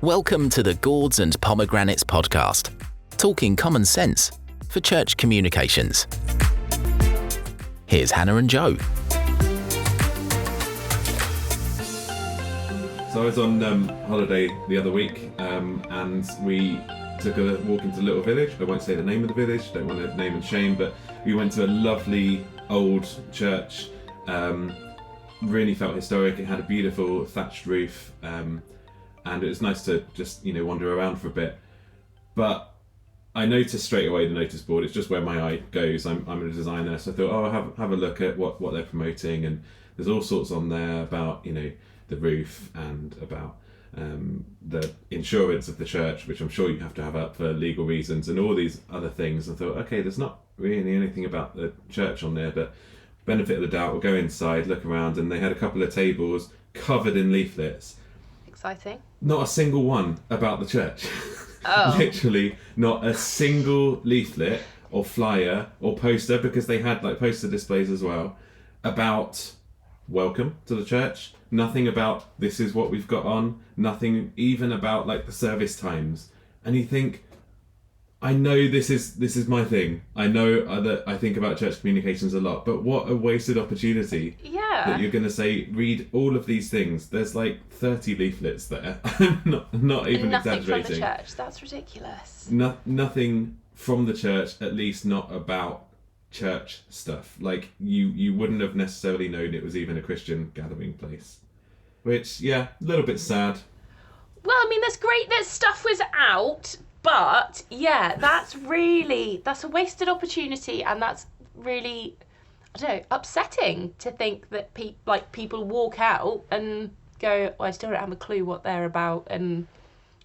Welcome to the Gourds and Pomegranates podcast, talking common sense for church communications. Here's Hannah and Joe. So I was on holiday the other week and we took a walk into a little village. I won't say the name of the village, don't want to name and shame, but we went to a lovely old church. Really felt historic. It had a beautiful thatched roof and it was nice to just, wander around for a bit. But I noticed straight away the notice board. It's just where my eye goes. I'm a designer, so I thought, I'll have a look at what they're promoting, and there's all sorts on there about, the roof and about the insurance of the church, which I'm sure you have to have up for legal reasons, and all these other things. I thought, okay, there's not really anything about the church on there, but benefit of the doubt, we'll go inside, look around, and they had a couple of tables covered in leaflets. Exciting. Not a single one about the church. Oh. Literally not a single leaflet or flyer or poster, because they had poster displays as well, about welcome to the church. Nothing about this is what we've got on. Nothing even about the service times. And you think, I know this is my thing. I know that I think about church communications a lot, but what a wasted opportunity. Yeah. That you're going to say, read all of these things. There's 30 leaflets there. I'm not even Nothing exaggerating. from the church. That's ridiculous. Nothing from the church, at least not about church stuff. You wouldn't have necessarily known it was even a Christian gathering place. Which, yeah, a little bit sad. Well, I mean, that's great that stuff was out, but yeah, that's a wasted opportunity, and that's really, I don't know, upsetting to think that people walk out and go, I still don't have a clue what they're about and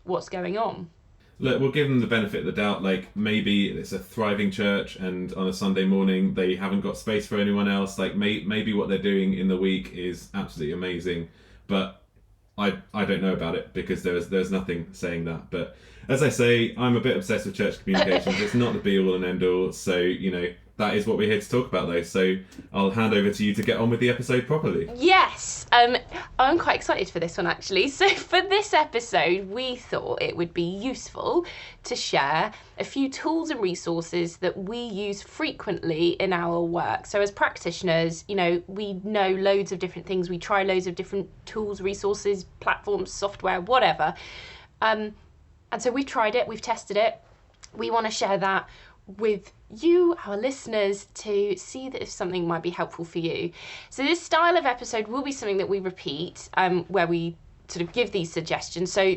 what's going on. Look, we'll give them the benefit of the doubt. Maybe it's a thriving church, and on a Sunday morning they haven't got space for anyone else. Maybe what they're doing in the week is absolutely amazing, but I don't know about it, because there's nothing saying that. But as I say, I'm a bit obsessed with church communications. It's not the be all and end all. So that is what we're here to talk about, though. So I'll hand over to you to get on with the episode properly. Yes, I'm quite excited for this one, actually. So for this episode, we thought it would be useful to share a few tools and resources that we use frequently in our work. So as practitioners, we know loads of different things. We try loads of different tools, resources, platforms, software, whatever. And so we've tried it, we've tested it. We want to share that with you, our listeners, to see that if something might be helpful for you. So this style of episode will be something that we repeat, where we sort of give these suggestions. So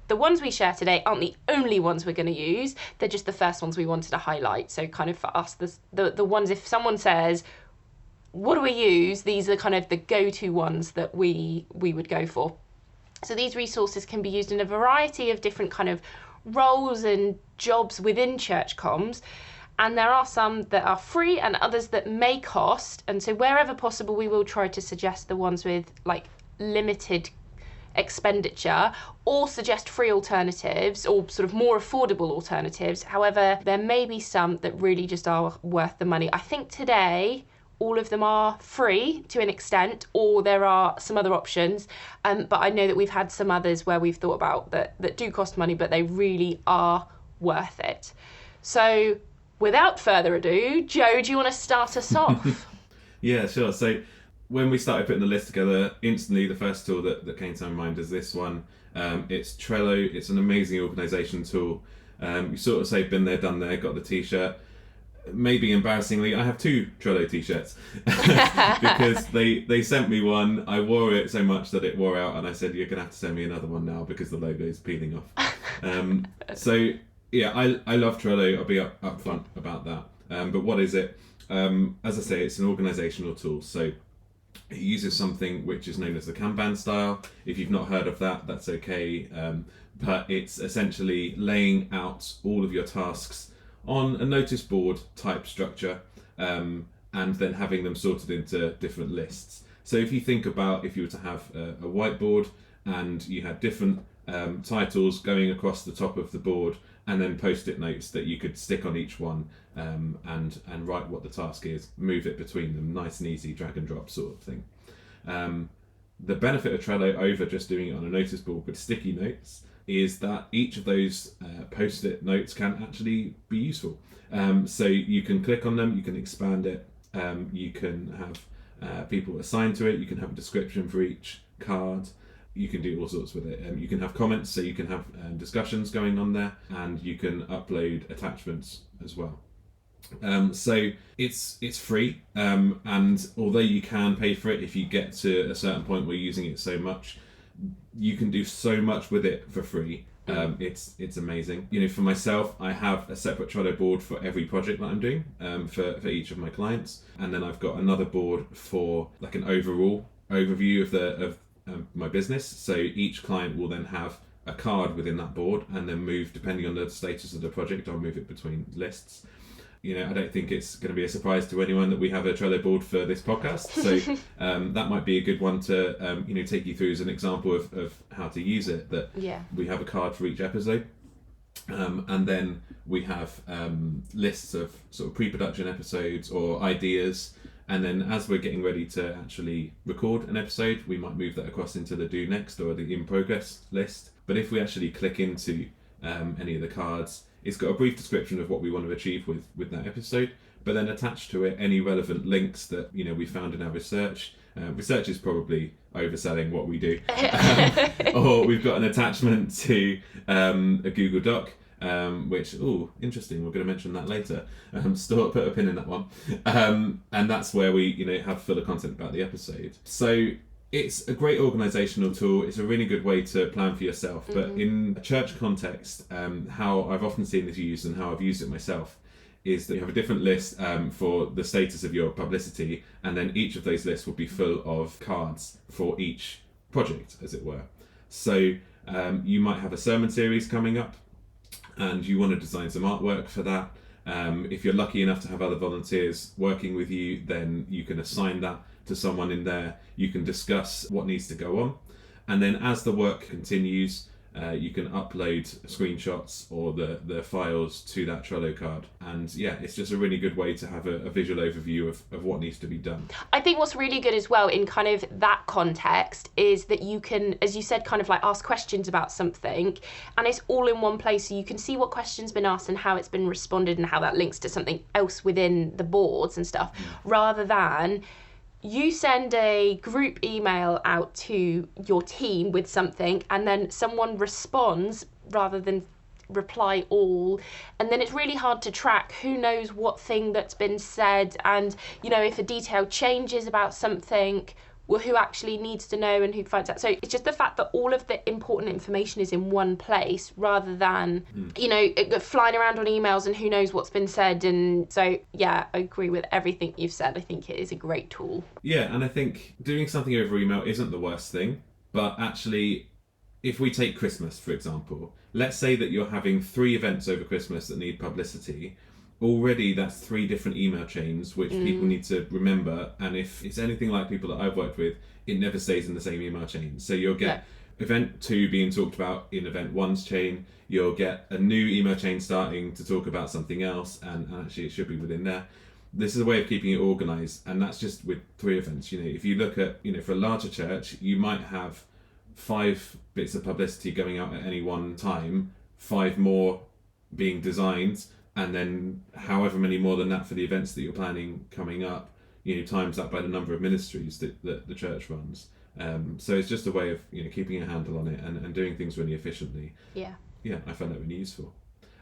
the ones we share today aren't the only ones we're going to use. They're just the first ones we wanted to highlight. So kind of for us, the ones, if someone says, what do we use? These are kind of the go-to ones that we would go for. So these resources can be used in a variety of different kind of roles and jobs within church comms, and there are some that are free and others that may cost, and so wherever possible we will try to suggest the ones with limited expenditure, or suggest free alternatives or sort of more affordable alternatives. However, there may be some that really just are worth the money. I think today all of them are free to an extent, or there are some other options. But I know that we've had some others where we've thought about that do cost money, but they really are worth it. So without further ado, Joe, do you want to start us off? Yeah, sure. So when we started putting the list together, instantly the first tool that came to my mind is this one. It's Trello. It's an amazing organisation tool. You sort of say been there, done there, got the t-shirt. Maybe embarrassingly, I have 2 Trello t-shirts because they sent me one. I wore it so much that it wore out, and I said, you're gonna have to send me another one now because the logo is peeling off. So yeah, I love Trello. I'll be up front about that. But what is it? As I say, it's an organizational tool. So it uses something which is known as the Kanban style. If you've not heard of that, that's okay. But it's essentially laying out all of your tasks on a notice board type structure, and then having them sorted into different lists. So if you think about if you were to have a whiteboard and you had different titles going across the top of the board, and then post-it notes that you could stick on each one, and write what the task is, move it between them, nice and easy, drag and drop sort of thing. The benefit of Trello over just doing it on a notice board with sticky notes is that each of those post-it notes can actually be useful. So you can click on them, you can expand it, you can have people assigned to it, you can have a description for each card, you can do all sorts with it. You can have comments, so you can have discussions going on there, and you can upload attachments as well. So it's free, and although you can pay for it if you get to a certain point where you're using it so much, you can do so much with it for free. It's amazing. You know, for myself, I have a separate Trello board for every project that I'm doing, for each of my clients, and then I've got another board for like an overall overview of my business. So each client will then have a card within that board, and then move, depending on the status of the project, I'll move it between lists. You know, I don't think it's going to be a surprise to anyone that we have a Trello board for this podcast. So that might be a good one to, take you through as an example of how to use it. That we have a card for each episode. And then we have lists of sort of pre-production episodes or ideas. And then as we're getting ready to actually record an episode, we might move that across into the do next or the in progress list. But if we actually click into any of the cards, it's got a brief description of what we want to achieve with that episode, but then attached to it any relevant links that we found in our research. Research is probably overselling what we do. Or we've got an attachment to a Google Doc, which, interesting, we're going to mention that later. Put a pin in that one. And that's where we have fuller content about the episode. So it's a great organisational tool. It's a really good way to plan for yourself. But in a church context, how I've often seen this used and how I've used it myself is that you have a different list for the status of your publicity, and then each of those lists will be full of cards for each project, as it were. So you might have a sermon series coming up, and you want to design some artwork for that. If you're lucky enough to have other volunteers working with you, then you can assign that to someone in there. You can discuss what needs to go on, and then as the work continues, you can upload screenshots or the files to that Trello card. And it's just a really good way to have a visual overview of what needs to be done. I think what's really good as well in kind of that context is that you can, as you said, kind of like ask questions about something, and it's all in one place, so you can see what question's been asked and how it's been responded and how that links to something else within the boards and stuff, rather than you send a group email out to your team with something and then someone responds rather than reply all, and then it's really hard to track who knows what thing that's been said, and if a detail changes about something, well, who actually needs to know and who finds out. So it's just the fact that all of the important information is in one place rather than flying around on emails and who knows what's been said. And so I agree with everything you've said. I think it is a great tool. And I think doing something over email isn't the worst thing, but actually, if we take Christmas for example, let's say that you're having 3 events over Christmas that need publicity. Already that's 3 different email chains which people need to remember, and if it's anything like people that I've worked with, it never stays in the same email chain. So you'll get event 2 being talked about in event 1's chain, you'll get a new email chain starting to talk about something else, and actually it should be within there. This is a way of keeping it organised, and that's just with 3 events. If you look at, for a larger church, you might have 5 bits of publicity going out at any one time, 5 more being designed, and then however many more than that for the events that you're planning coming up, times that by the number of ministries that the church runs. So it's just a way of keeping a handle on it and doing things really efficiently. I find that really useful.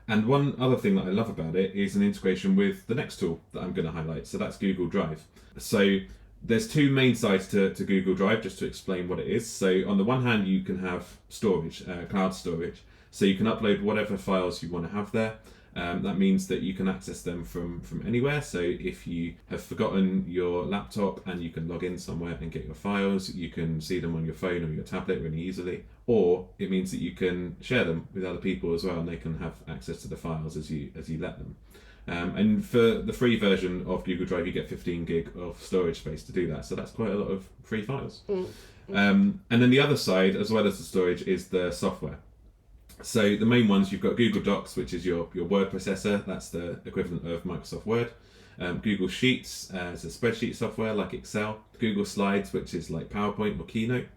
And one other thing that I love about it is an integration with the next tool that I'm going to highlight. So that's Google Drive. So there's 2 main sides to Google Drive, just to explain what it is. So on the one hand, you can have storage, cloud storage. So you can upload whatever files you want to have there. That means that you can access them from anywhere. So if you have forgotten your laptop and you can log in somewhere and get your files, you can see them on your phone or your tablet really easily. Or it means that you can share them with other people as well, and they can have access to the files as you let them. And for the free version of Google Drive, you get 15 gig of storage space to do that. So that's quite a lot of free files. And then the other side, as well as the storage, is the software. So the main ones, you've got Google Docs, which is your word processor. That's the equivalent of Microsoft Word. Google Sheets as a spreadsheet software like Excel, Google Slides, which is like PowerPoint or Keynote,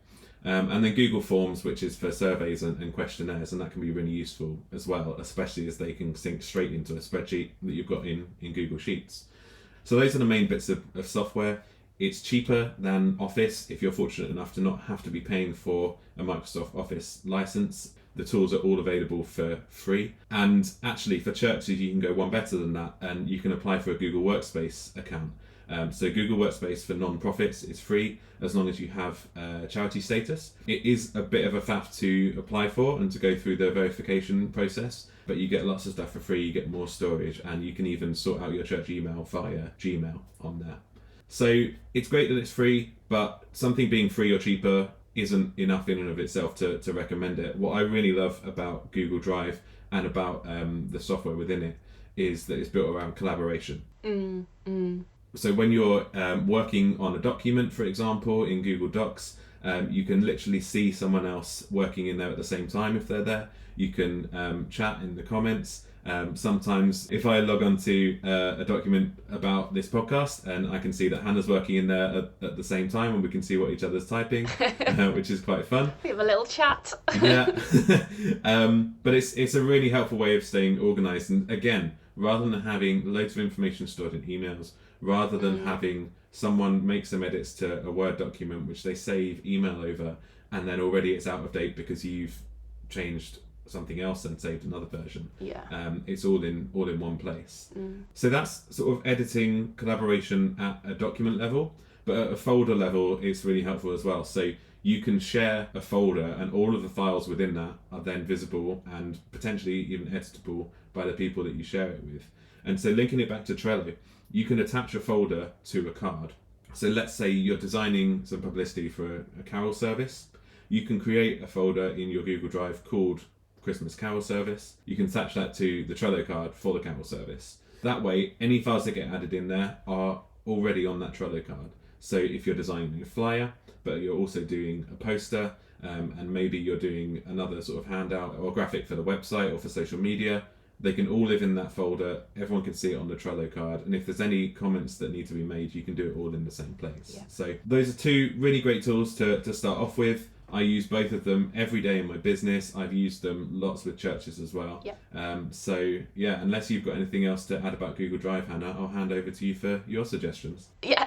and then Google Forms, which is for surveys and questionnaires, and that can be really useful as well, especially as they can sync straight into a spreadsheet that you've got in Google Sheets. So those are the main bits of software. It's cheaper than Office if you're fortunate enough to not have to be paying for a Microsoft Office license. The tools are all available for free. And actually for churches, you can go one better than that, and you can apply for a Google Workspace account. So Google Workspace for non-profits is free as long as you have charity status. It is a bit of a faff to apply for and to go through the verification process, but you get lots of stuff for free, you get more storage, and you can even sort out your church email via Gmail on there. So it's great that it's free, but something being free or cheaper isn't enough in and of itself to recommend it. What I really love about Google Drive and about the software within it is that it's built around collaboration. So when you're working on a document, for example, in Google Docs, you can literally see someone else working in there at the same time if they're there. You can chat in the comments. Sometimes if I log onto a document about this podcast, and I can see that Hannah's working in there at the same time, and we can see what each other's typing, which is quite fun. We have a little chat. Yeah. But it's a really helpful way of staying organised. And again, rather than having loads of information stored in emails, rather than having someone make some edits to a Word document, which they save email over, and then already it's out of date because you've changed something else and saved another version. Yeah. It's all in one place. So that's sort of editing collaboration at a document level, but at a folder level it's really helpful as well. So you can share a folder and all of the files within that are then visible and potentially even editable by the people that you share it with. And so linking it back to Trello, you can attach a folder to a card. So let's say you're designing some publicity for a carol service. You can create a folder in your Google Drive called Christmas Carol Service. You can attach that to the Trello card for the carol service. That way, any files that get added in there are already on that Trello card. So if you're designing a flyer, but you're also doing a poster, and maybe you're doing another sort of handout or graphic for the website or for social media, they can all live in that folder. Everyone can see it on the Trello card. And if there's any comments that need to be made, you can do it all in the same place. Yeah. So those are two really great tools to start off with. I use both of them every day in my business. I've used them lots with churches as well. Yep. So yeah, unless you've got anything else to add about Google Drive, Hannah, I'll hand over to you for your suggestions. Yeah,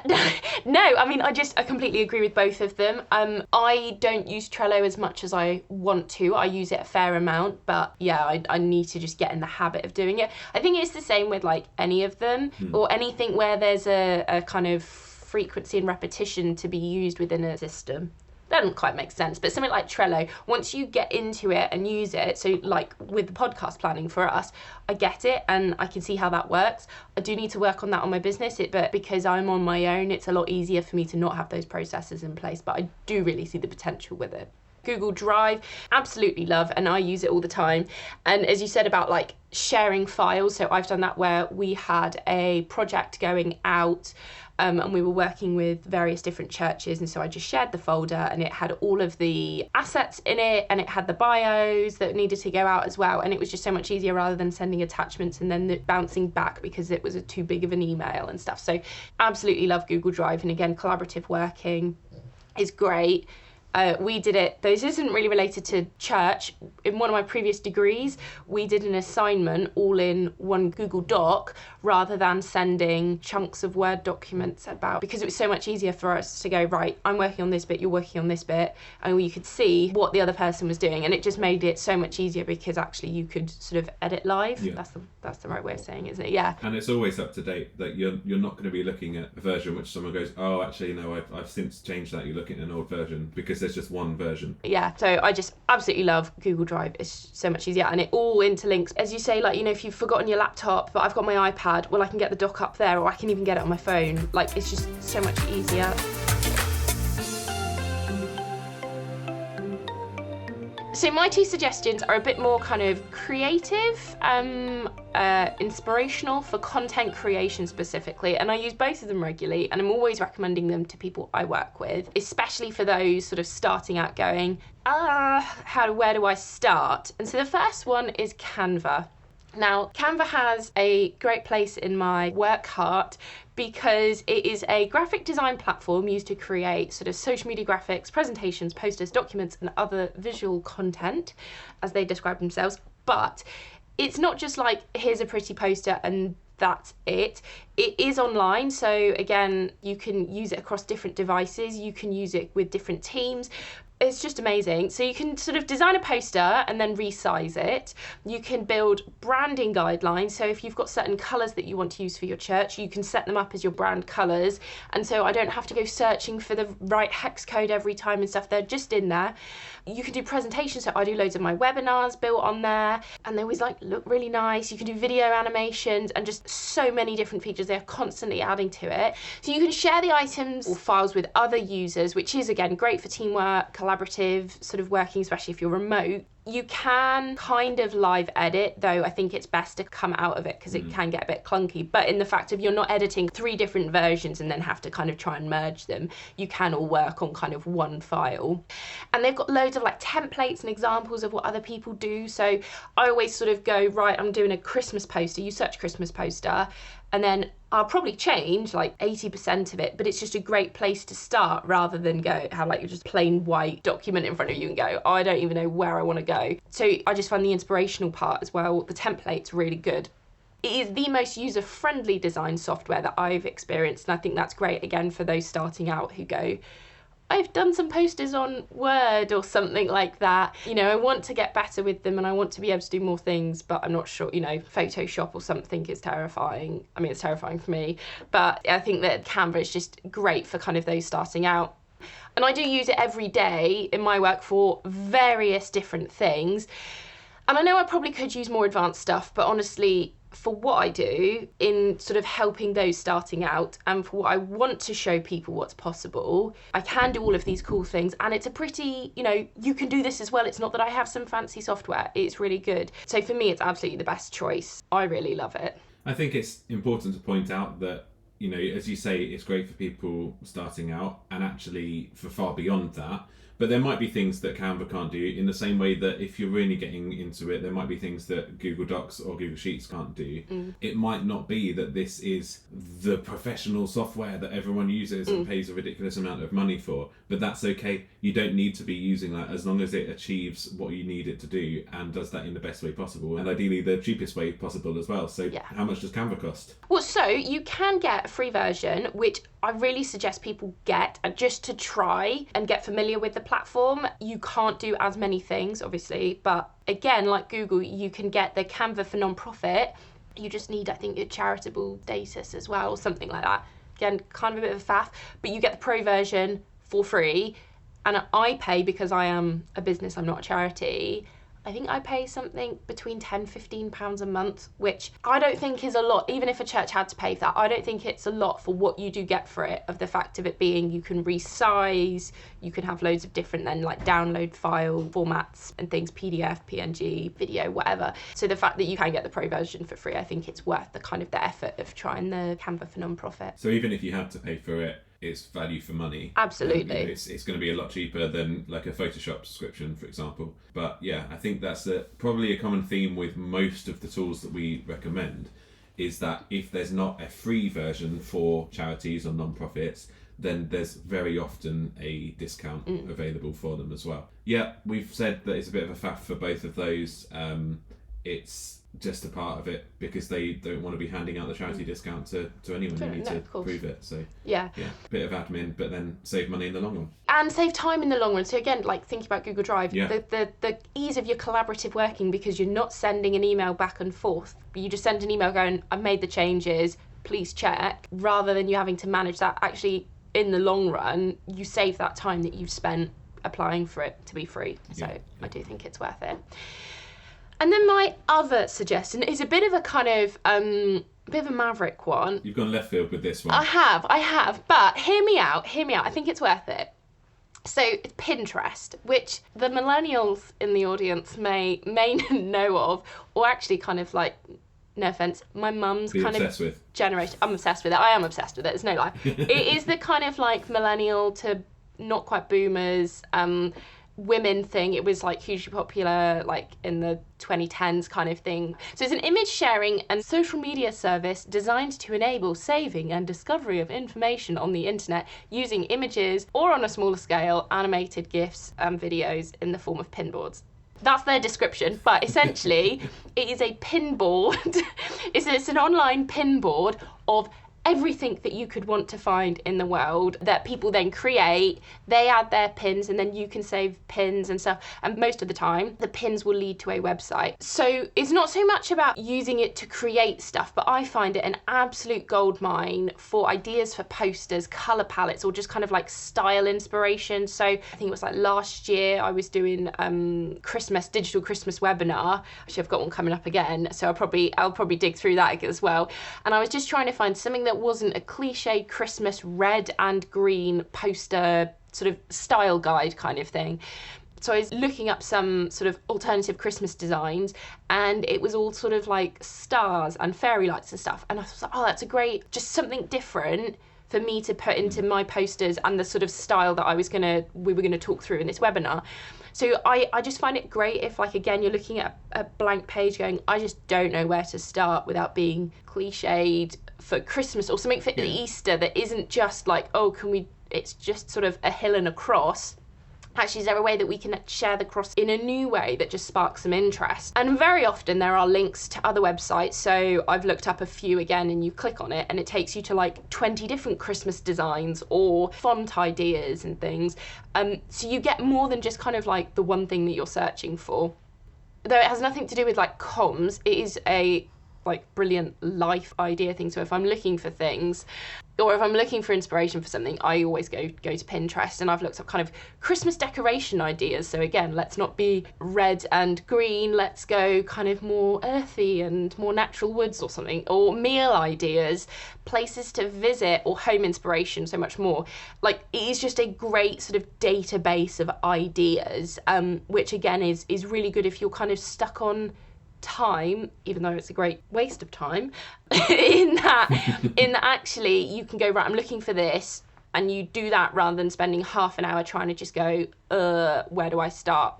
no, I mean, I completely agree with both of them. I don't use Trello as much as I want to. I use it a fair amount, but yeah, I need to just get in the habit of doing it. I think it's the same with like any of them or anything where there's a kind of frequency and repetition to be used within a system. That doesn't quite make sense, but something like Trello, once you get into it and use it, so like with the podcast planning for us, I get it and I can see how that works. I do need to work on that on my business, but because I'm on my own, it's a lot easier for me to not have those processes in place, but I do really see the potential with it. Google Drive, absolutely love, and I use it all the time. And as you said about like sharing files, so I've done that where we had a project going out and we were working with various different churches, and so I just shared the folder and it had all of the assets in it and it had the bios that needed to go out as well, and it was just so much easier rather than sending attachments and then bouncing back because it was too big of an email and stuff. So absolutely love Google Drive, and again, collaborative working is great. We did it, this isn't really related to church. In one of my previous degrees, we did an assignment all in one Google Doc rather than sending chunks of Word documents because it was so much easier for us to go, right, I'm working on this bit, you're working on this bit, and you could see what the other person was doing, and it just made it so much easier because actually you could sort of edit live. Yeah. That's the right way of saying it, isn't it? Yeah. And it's always up to date. Like you're not going to be looking at a version which someone goes, oh, actually no, I've since changed that. You're looking at an old version because there's just one version. Yeah, so I just absolutely love Google Drive. It's so much easier and it all interlinks. As you say, like, you know, if you've forgotten your laptop, but I've got my iPad, well, I can get the doc up there, or I can even get it on my phone. Like, it's just so much easier. So my two suggestions are a bit more kind of creative, inspirational for content creation specifically, and I use both of them regularly, and I'm always recommending them to people I work with, especially for those sort of starting out going, where do I start? And so the first one is Canva. Now, Canva has a great place in my work heart because it is a graphic design platform used to create sort of social media graphics, presentations, posters, documents, and other visual content, as they describe themselves. But it's not just like, here's a pretty poster and that's it. It is online, so again, you can use it across different devices, you can use it with different teams. It's just amazing. So you can sort of design a poster and then resize it. You can build branding guidelines. So if you've got certain colours that you want to use for your church, you can set them up as your brand colours. And so I don't have to go searching for the right hex code every time and stuff. They're just in there. You can do presentations. So I do loads of my webinars built on there, and they always look really nice. You can do video animations and just so many different features. They're constantly adding to it. So you can share the items or files with other users, which is again great for teamwork, collaborative sort of working, especially if you're remote. You can kind of live edit, though I think it's best to come out of it because it can get a bit clunky. But in the fact of you're not editing 3 different versions and then have to kind of try and merge them, you can all work on kind of one file. And they've got loads of like templates and examples of what other people do. So I always sort of go, right, I'm doing a Christmas poster, you search Christmas poster, and then I'll probably change like 80% of it, but it's just a great place to start rather than have like just plain white document in front of you and go, oh, I don't even know where I want to go. So I just find the inspirational part as well, the template's really good. It is the most user-friendly design software that I've experienced, and I think that's great again for those starting out who go, I've done some posters on Word or something like that. You know, I want to get better with them and I want to be able to do more things, but I'm not sure, you know, Photoshop or something is terrifying. I mean, it's terrifying for me, but I think that Canva is just great for kind of those starting out. And I do use it every day in my work for various different things. And I know I probably could use more advanced stuff, but honestly, for what I do in sort of helping those starting out and for what I want to show people what's possible, I can do all of these cool things, and it's a pretty, you know, you can do this as well. It's not that I have some fancy software, it's really good. So for me, it's absolutely the best choice. I really love it. I think it's important to point out that, you know, as you say, it's great for people starting out and actually for far beyond that. But there might be things that Canva can't do in the same way that if you're really getting into it, there might be things that Google Docs or Google Sheets can't do. It might not be that this is the professional software that everyone uses and pays a ridiculous amount of money for, but that's okay. You don't need to be using that as long as it achieves what you need it to do and does that in the best way possible, and ideally the cheapest way possible as well. So How much does Canva cost? Well, so you can get a free version, which I really suggest people get just to try and get familiar with the platform. You can't do as many things, obviously, but again, like Google, you can get the Canva for non-profit. You just need, I think, a charitable status as well, or something like that. Again, kind of a bit of a faff, but you get the pro version for free. And I pay, because I am a business, I'm not a charity, I think I pay something between £10-15 a month, which I don't think is a lot. Even if a church had to pay for that, I don't think it's a lot for what you do get for it, of the fact of it being you can resize, you can have loads of different then like download file formats and things, PDF, PNG, video, whatever. So the fact that you can get the pro version for free, I think it's worth the kind of the effort of trying the Canva for non-profit. So even if you had to pay for it, it's value for money. Absolutely. You know, it's going to be a lot cheaper than like a Photoshop subscription, for example. But yeah, I think that's probably a common theme with most of the tools that we recommend, is that if there's not a free version for charities or non-profits, then there's very often a discount available for them as well. Yeah, we've said that it's a bit of a faff for both of those. It's just a part of it because they don't want to be handing out the charity discount to anyone who needs to prove it. So yeah, bit of admin, but then save money in the long run. And save time in the long run. So again, like thinking about Google Drive, the ease of your collaborative working, because you're not sending an email back and forth, but you just send an email going, I've made the changes, please check, rather than you having to manage that. Actually, in the long run, you save that time that you've spent applying for it to be free. So I do think it's worth it. And then my other suggestion is a bit of a kind of bit of a maverick one. You've gone left field with this one. I have, but hear me out. I think it's worth it. So it's Pinterest, which the millennials in the audience may know of, or actually kind of like, no offense, my mum's kind of generation. I'm obsessed with it. I am obsessed with it. It's no lie. It is the kind of like millennial to not quite boomers. women thing. It was like hugely popular like in the 2010s kind of thing. So it's an image sharing and social media service designed to enable saving and discovery of information on the internet using images or, on a smaller scale, animated GIFs and videos in the form of pinboards. That's their description, but essentially it is a pinboard. It's an online pinboard of everything that you could want to find in the world that people then create. They add their pins and then you can save pins and stuff. And most of the time, the pins will lead to a website. So it's not so much about using it to create stuff, but I find it an absolute goldmine for ideas for posters, colour palettes, or just kind of like style inspiration. So I think it was like last year I was doing digital Christmas webinar. Actually, I've got one coming up again, so I'll probably dig through that as well. And I was just trying to find something that wasn't a cliche Christmas red and green poster sort of style guide kind of thing. So I was looking up some sort of alternative Christmas designs, and it was all sort of like stars and fairy lights and stuff. And I was like, oh, that's a great, just something different for me to put into my posters and the sort of style that we were gonna talk through in this webinar. So I just find it great if, like, again, you're looking at a blank page going, I just don't know where to start without being cliched for Christmas or something for Easter that isn't just like, it's just sort of a hill and a cross. Actually, is there a way that we can share the cross in a new way that just sparks some interest? And very often there are links to other websites. So I've looked up a few again, and you click on it and it takes you to like 20 different Christmas designs or font ideas and things. So you get more than just kind of like the one thing that you're searching for. Though it has nothing to do with like comms, it is a like brilliant life idea thing. So if I'm looking for things, or if I'm looking for inspiration for something, I always go to Pinterest, and I've looked up kind of Christmas decoration ideas. So again, let's not be red and green, let's go kind of more earthy and more natural woods or something, or meal ideas, places to visit, or home inspiration, so much more. Like, it is just a great sort of database of ideas, which again is really good if you're kind of stuck on time, even though it's a great waste of time, in that actually you can go, right, I'm looking for this, and you do that rather than spending half an hour trying to just go, where do I start?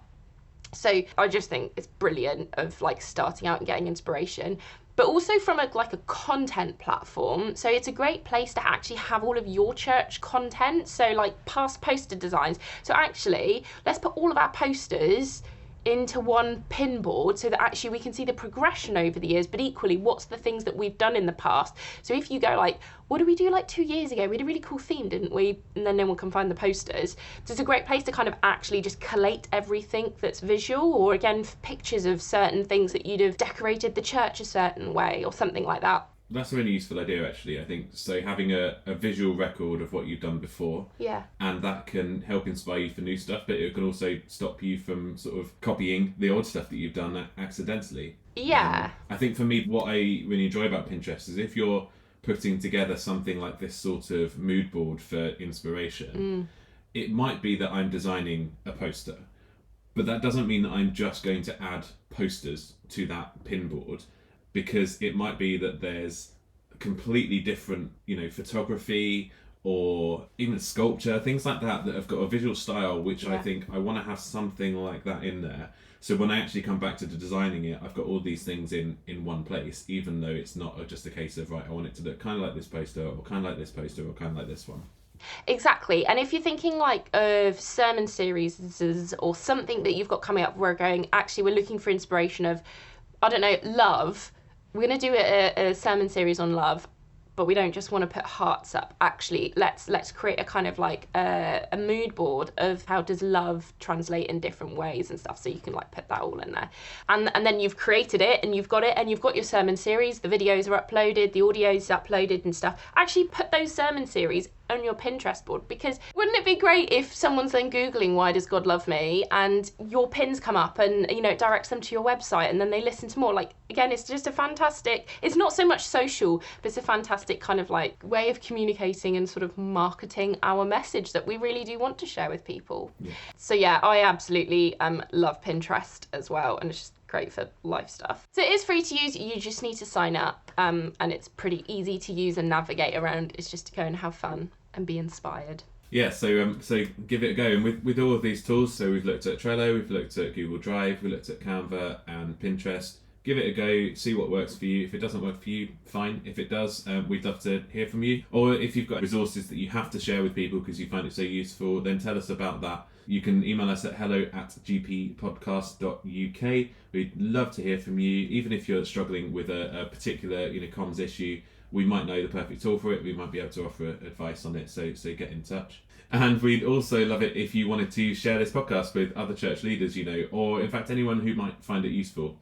So I just think it's brilliant of like starting out and getting inspiration, but also from a content platform. So it's a great place to actually have all of your church content, so like past poster designs. So actually, let's put all of our posters into one pinboard so that actually we can see the progression over the years, but equally what's the things that we've done in the past. So if you go like, what did we do like 2 years ago? We had a really cool theme, didn't we? And then no one can find the posters. So it's a great place to kind of actually just collate everything that's visual, or again, pictures of certain things that you'd have decorated the church a certain way or something like that. That's a really useful idea, actually, I think. So having a visual record of what you've done before, and that can help inspire you for new stuff, but it can also stop you from sort of copying the old stuff that you've done accidentally. Yeah. I think for me, what I really enjoy about Pinterest is if you're putting together something like this sort of mood board for inspiration, it might be that I'm designing a poster, but that doesn't mean that I'm just going to add posters to that pinboard. Because it might be that there's completely different, photography or even sculpture, things like that have got a visual style, which I think I want to have something like that in there. So when I actually come back to designing it, I've got all these things in one place, even though it's not just a case of, right, I want it to look kind of like this poster, or kind of like this poster, or kind of like this one. Exactly. And if you're thinking like of sermon series or something that you've got coming up, we're looking for inspiration of, I don't know, love. We're going to do a sermon series on love, but we don't just want to put hearts up. Actually, let's create a kind of like a mood board of how does love translate in different ways and stuff, so you can like put that all in there. And then you've created it, and you've got it, and you've got your sermon series, the videos are uploaded, the audio is uploaded and stuff. Actually put those sermon series on your Pinterest board, because wouldn't it be great if someone's then Googling why does God love me, and your pins come up and it directs them to your website, and then they listen to more. Like, again, it's just a fantastic, it's not so much social, but it's a fantastic kind of like way of communicating and sort of marketing our message that we really do want to share with people. So I absolutely love Pinterest as well, and it's just great for life stuff. So it is free to use, you just need to sign up, and it's pretty easy to use and navigate around. It's just to go and have fun and be inspired. Yeah, so give it a go. And with all of these tools, so we've looked at Trello, we've looked at Google Drive, we looked at Canva and Pinterest. Give it a go, see what works for you. If it doesn't work for you, fine. If it does, we'd love to hear from you. Or if you've got resources that you have to share with people because you find it so useful, then tell us about that. You can email us at hello@gppodcast.uk. We'd love to hear from you, even if you're struggling with a particular comms issue. We might know the perfect tool for it. We might be able to offer advice on it. So get in touch. And we'd also love it if you wanted to share this podcast with other church leaders, or in fact anyone who might find it useful.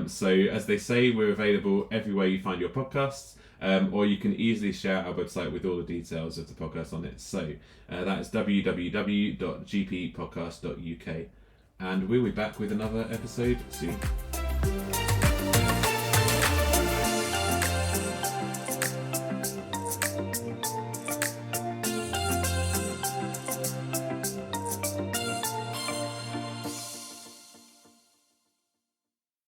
So as they say, we're available everywhere you find your podcasts, or you can easily share our website with all the details of the podcast on it. So that is www.gppodcast.uk. And we'll be back with another episode soon.